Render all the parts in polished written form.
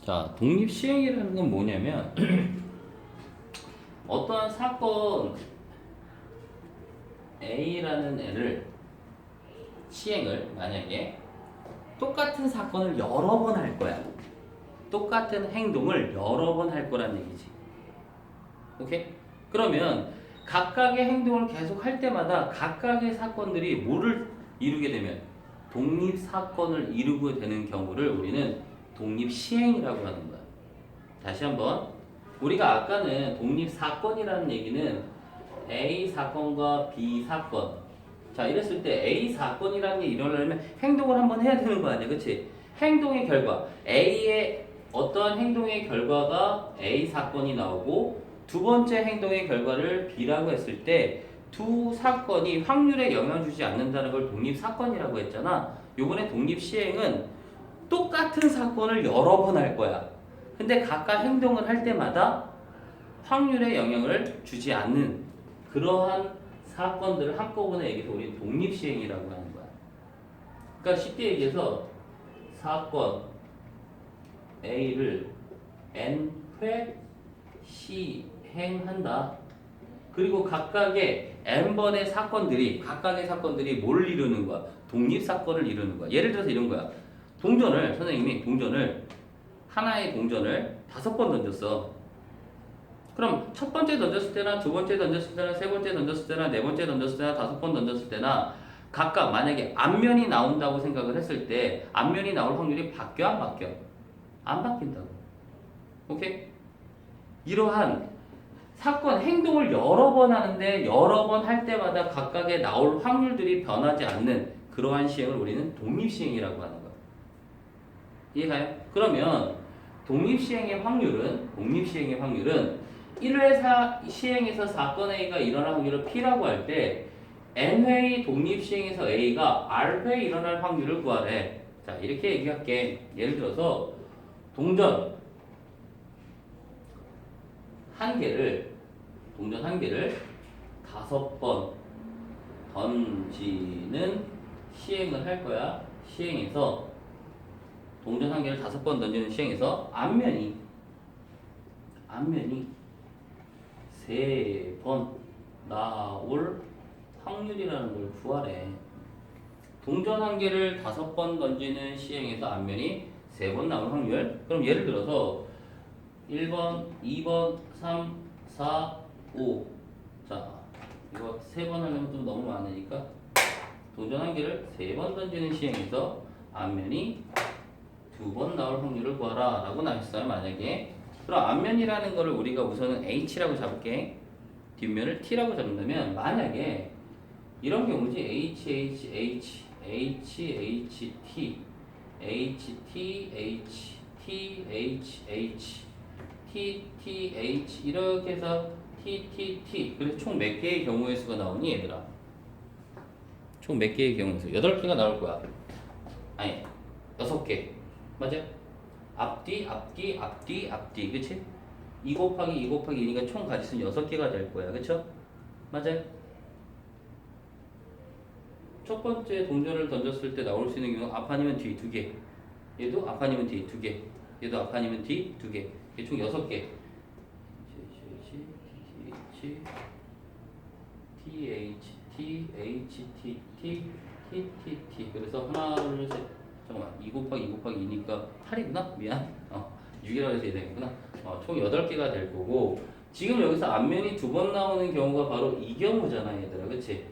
자, 독립시행이라는 건 뭐냐면 어떠한 사건 A라는 애를 시행을 만약에 똑같은 사건을 여러 번 할 거야. 똑같은 행동을 여러 번 할 거란 얘기지. 오케이? 그러면 각각의 행동을 계속 할 때마다 각각의 사건들이 뭐를 이루게 되면 독립사건을 이루게 되는 경우를 우리는 독립시행이라고 하는 거야. 다시 한번 우리가 아까는 독립사건이라는 얘기는 A 사건과 B 사건, 자 이랬을 때 A 사건이라는 게 일어나려면 행동을 한번 해야 되는 거 아니야, 그치? 행동의 결과 A의 어떠한 행동의 결과가 A 사건이 나오고 두 번째 행동의 결과를 B라고 했을 때 두 사건이 확률에 영향을 주지 않는다는 걸 독립사건이라고 했잖아. 요번에 독립시행은 똑같은 사건을 여러 번 할 거야. 근데 각각 행동을 할 때마다 확률에 영향을 주지 않는 그러한 사건들을 한꺼번에 얘기해서 우리는 독립시행이라고 하는 거야. 그러니까 쉽게 얘기해서 사건 A를 N회 시행한다. 그리고 각각의 N번의 각각의 사건들이 뭘 이루는 거야? 독립사건을 이루는 거야. 예를 들어서 이런 거야. 선생님이 하나의 동전을 5번 던졌어. 그럼 첫 번째 던졌을 때나 두 번째 던졌을 때나 세 번째 던졌을 때나 네 번째 던졌을 때나 5번 던졌을 때나 각각 만약에 앞면이 나온다고 생각을 했을 때 앞면이 나올 확률이 바뀌어 안 바뀌어? 안 바뀐다고. 오케이? 이러한 사건, 행동을 여러 번 하는데 여러 번 할 때마다 각각의 나올 확률들이 변하지 않는 그러한 시행을 우리는 독립시행이라고 하는 거야. 이해가요? 그러면 독립시행의 확률은 1회 시행에서 사건 A가 일어날 확률을 P라고 할 때 N회의 독립시행에서 A가 R회 일어날 확률을 구하래. 자, 이렇게 얘기할게. 예를 들어서 동전 한 개를 5번 던지는 시행을 할 거야. 동전 한 개를 5번 던지는 시행에서 앞면이 3번 나올 확률이라는 걸 구하래. 동전 한 개를 5번 던지는 시행에서 앞면이 3번 나올 확률. 그럼 예를 들어서 1번, 2번, 3, 4, 5. 자, 이거 3번 하려면 좀 너무 많으니까 동전 한 개를 3번 던지는 시행에서 앞면이 2번 나올 확률을 구하라 라고 나왔어요. 만약에 그럼 앞면이라는 거를 우리가 우선은 H라고 잡을게. 뒷면을 T라고 잡는다면 만약에 이런 경우지. H, H, H, H, H, T, H, T, H, T, H, H, T, T, H 이렇게 해서 T, T, T. 그래서 총 몇 개의 경우의 수가 나오니 얘들아? 총 몇 개의 경우의 수? 8개가 나올 거야. 아니 6개. 맞아? 앞뒤, 앞뒤, 앞뒤, 앞뒤. 그치? 2 곱하기 2 곱하기 2니까 총 가지수는 6개가 될 거야. 그쵸? 맞아요? 첫 번째 동전을 던졌을 때 나올 수 있는 경우는 앞 아니면 뒤 2개. 얘도 앞 아니면 뒤 2개. 얘도 앞 아니면 뒤 2개. 이게 총 6개. T, H, T, H, T, T, T, T, T. 그래서 하나, 둘, 셋. 잠깐만. 2 곱하기 2 곱하기 2니까 8이구나? 미안. 6이라고 해서 되겠구나. 총 8개가 될 거고. 지금 여기서 앞면이 2번 나오는 경우가 바로 이 경우잖아, 얘들아. 그치?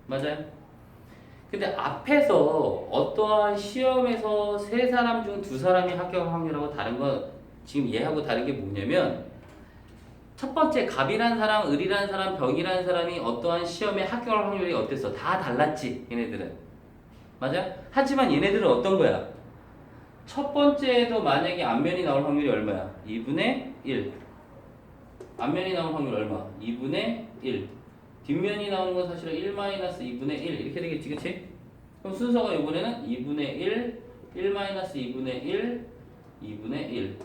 맞아요? 근데 앞에서 어떠한 시험에서 3사람 중 2사람이 합격할 확률하고 다른 건 지금 얘하고 다른 게 뭐냐면 첫 번째 갑이라는 사람, 을이라는 사람, 병이라는 사람이 어떠한 시험에 합격할 확률이 어땠어? 다 달랐지, 얘네들은. 맞아? 하지만 얘네들은 어떤 거야? 첫 번째에도 만약에 앞면이 나올 확률이 얼마야? 2분의 1. 앞면이 나올 확률 얼마? 2분의 1. 뒷면이 나오는 건 사실은 1-2분의 1 이렇게 되겠지, 그치? 그럼 순서가 이번에는 2분의 1, 1-2분의 1, 2분의 1,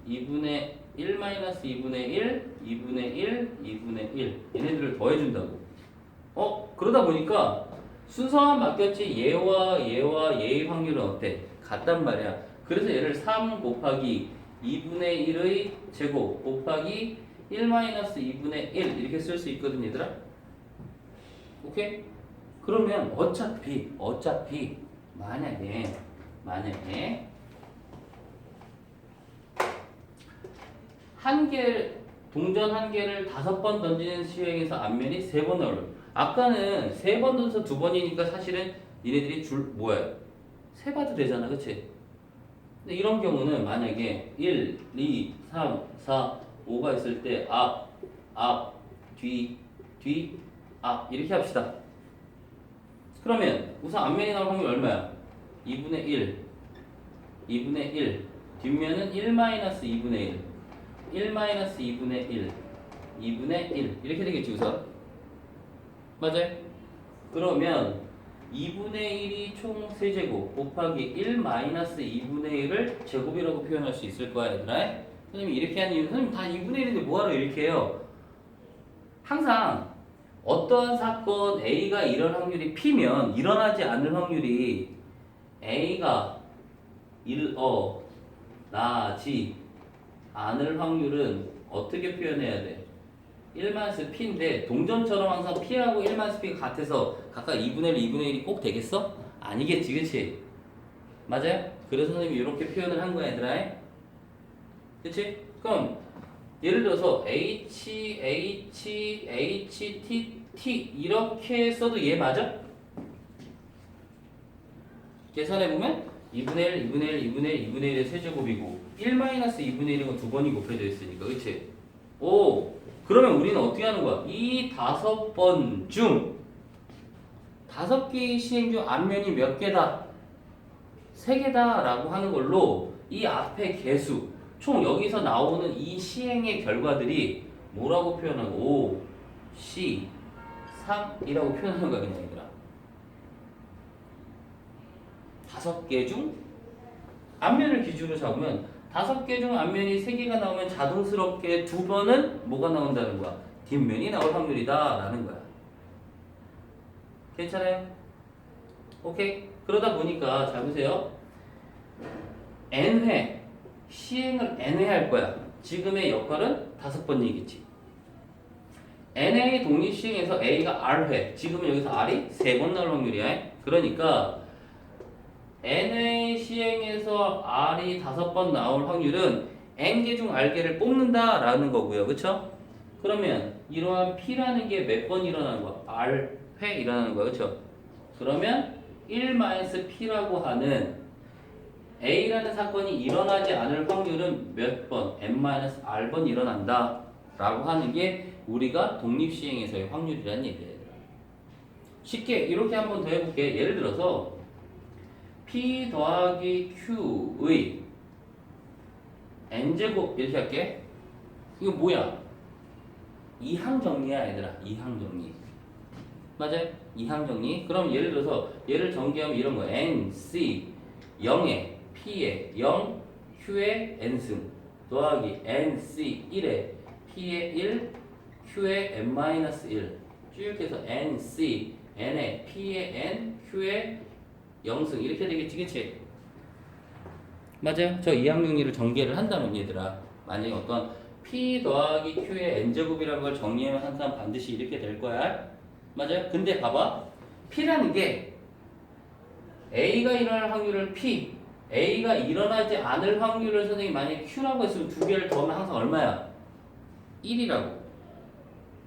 2분의 1-2분의 1, 2분의 1, 2분의 1 얘네들을 더해준다고. 그러다 보니까 순서만 바뀌었지 얘와 얘의 확률은 어때? 같단 말이야. 그래서 얘를 3 곱하기 2분의 1의 제곱 곱하기 1 마이너스 2분의 1 이렇게 쓸 수 있거든 얘들아. 오케이? 그러면 어차피 만약에 한 개 동전 한 개를 5번 던지는 시행에서 앞면이 3번 나오려. 아까는 3번 던져서 2번이니까 사실은 얘네들이 세 봐도 되잖아, 그치? 근데 이런 경우는 만약에 1, 2, 3, 4, 5가 있을 때 앞, 뒤, 앞 이렇게 합시다. 그러면 우선 앞면이 나올 확률 얼마야? 2분의 1 뒷면은 1-2분의 1 2분의 1 이렇게 되겠지 우선. 맞아요? 그러면 2분의 1이 총 세제곱 곱하기 1-2분의 1을 제곱이라고 표현할 수 있을 거야 얘들아. 선생님이 이렇게 하는 이유는 선생님 다 2분의 1인데 뭐하러 이렇게 해요? 항상 어떠한 사건 A가 일어날 확률이 P면 일어나지 않을 확률이 A가 일어나지 않을 확률은 어떻게 표현해야 돼? 1-P인데 동전처럼 항상 P하고 1-P가 같아서 각각 2분의 1, 2분의 1이 꼭 되겠어? 아니겠지, 그치? 맞아요? 그래서 선생님이 이렇게 표현을 한 거야 얘들아. 그치? 그럼 예를 들어서 H, T 이렇게 써도 얘 맞아? 계산해보면 2분의 1, 2분의 1, 2분의 1, 2분의 1의 세제곱이고 1-2분의 1은 2번이 곱해져 있으니까 그치? 오, 그러면 우리는 어떻게 하는 거야? 이 5번 중 5개의 시행 중 앞면이 몇 개다? 3개다 라고 하는 걸로 이 앞에 개수 총 여기서 나오는 이 시행의 결과들이 뭐라고 표현하는 거? 5, C, 3이라고 표현하는 거야 그냥 얘들아. 5개 중 앞면을 기준으로 잡으면 5개 중 앞면이 3개가 나오면 자동스럽게 2번은 뭐가 나온다는 거야? 뒷면이 나올 확률이다 라는 거야. 괜찮아요? 오케이? 그러다 보니까 잘 보세요. n회 시행을 n회 할 거야. 지금의 역할은 5번이겠지. n의 독립시행에서 a가 r회 지금은 여기서 r이 3번 나올 확률이야. 그러니까 n의 시행에서 r이 5번 나올 확률은 n개 중 r개를 뽑는다 라는 거고요. 그쵸? 그러면 이러한 p라는 게 몇 번 일어나는 거야? r회 일어나는 거야. 그쵸? 그러면 1-p라고 하는 A라는 사건이 일어나지 않을 확률은 몇 번? n-r번 일어난다 라고 하는 게 우리가 독립시행에서의 확률이라는 얘기예요. 쉽게 이렇게 한번 더 해볼게. 예를 들어서 P 더하기 Q의 n제곱 이렇게 할게. 이거 뭐야? 이항정리야 얘들아. 이항정리. 맞아요? 이항정리. 그럼 예를 들어서 얘를 전개하면 이런 거 n, c, 0에 P에 0, Q에 n승 더하기 n, c, 1에 P에 1, Q에 n-1 쭉 해서 n, c, n에 P에 n, Q에 0승 이렇게 되겠지 그치? 맞아요? 저 이항정리를 전개를 한다면 얘들아 만약에 어떤 P 더하기 Q의 n제곱이라는 걸 정리하면 항상 반드시 이렇게 될 거야. 맞아요? 근데 봐봐 P라는 게 A가 일어날 확률을 P A가 일어나지 않을 확률을 선생님이 만약에 Q라고 했으면 2개를 더하면 항상 얼마야? 1이라고.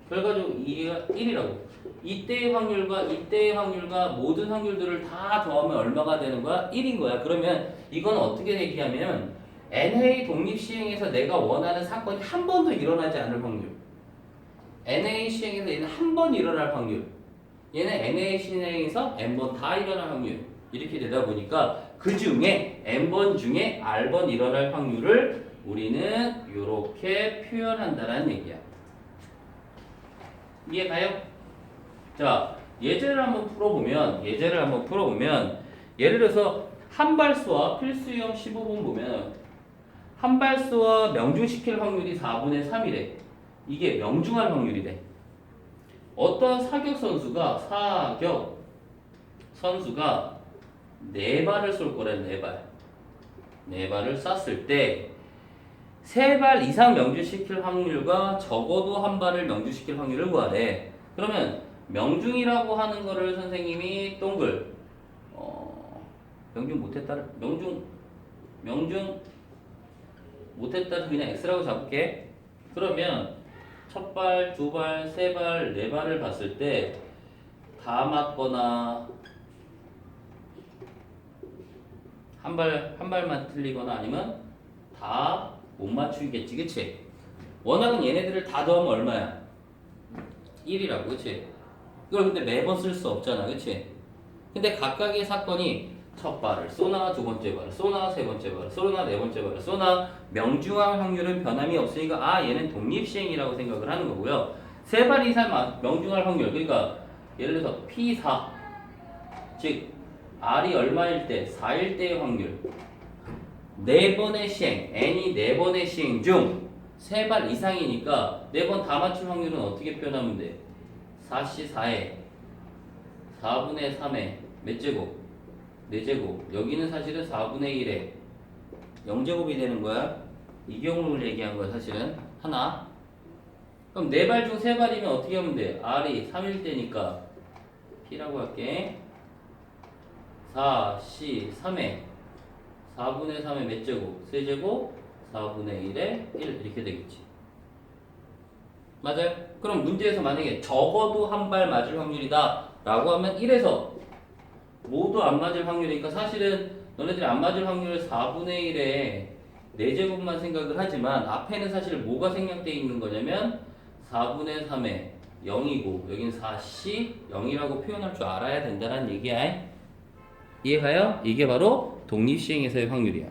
결과적으로 2가 1이라고. 이때의 확률과 모든 확률들을 다 더하면 얼마가 되는 거야? 1인 거야. 그러면 이건 어떻게 얘기하면 NA 독립시행에서 내가 원하는 사건이 한 번도 일어나지 않을 확률. NA 시행에서 얘는 한 번 일어날 확률. 얘는 NA 시행에서 N번 다 일어날 확률. 이렇게 되다 보니까 그 중에 n번 중에 r번 일어날 확률을 우리는 이렇게 표현한다는 얘기야. 이해가요? 자, 예제를 한번 풀어보면 예를 들어서 한발수와 필수형 15번 보면 한발수와 명중시킬 확률이 4분의 3이래. 이게 명중할 확률이래. 어떤 사격 선수가 4발을 쏠 거래. 4발. 4발을 쐈을 때 3발 이상 명주시킬 확률과 적어도 1발을 명주시킬 확률을 구하래. 그러면 명중이라고 하는 거를 선생님이 동글 명중 못했다를 그냥 X라고 잡을게. 그러면 첫 발, 두 발, 세 발, 네 발을 봤을 때 다 맞거나 한 발만 틀리거나 아니면 다 못 맞추겠지, 그치? 워낙은 얘네들을 다 더하면 얼마야? 1이라고, 그치? 이걸 근데 매번 쓸 수 없잖아, 그치? 근데 각각의 사건이 첫 발을 쏘나 두 번째 발을 쏘나 세 번째 발을 쏘나 네 번째 발을 쏘나 명중할 확률은 변함이 없으니까 얘는 독립시행이라고 생각을 하는 거고요. 세 발 이상 명중할 확률, 그러니까 예를 들어서 P4 즉 R이 얼마일 때? 4일 때의 확률 4번의 시행, N이 4번의 시행 중 3발 이상이니까 4번 다 맞출 확률은 어떻게 표현하면 돼? 4C 4에 4분의 3에 몇 제곱? 4제곱. 여기는 사실은 4분의 1에 0제곱이 되는 거야. 이 경우를 얘기한 거야, 사실은. 하나. 그럼 4발 중 3발이면 어떻게 하면 돼? R이 3일 때니까 P라고 할게. 4, C, 3에 4분의 3에 몇 제곱? 세제곱? 4분의 1에 1 이렇게 되겠지. 맞아요? 그럼 문제에서 만약에 적어도 1발 맞을 확률이다 라고 하면 1에서 모두 안 맞을 확률이니까 사실은 너네들이 안 맞을 확률 4분의 1에 4제곱만 생각을 하지만 앞에는 사실 뭐가 생략되어 있는 거냐면 4분의 3에 0이고 여긴 4C 0이라고 표현할 줄 알아야 된다는 얘기야. 이해가요? 이게 바로 독립시행에서의 확률이야.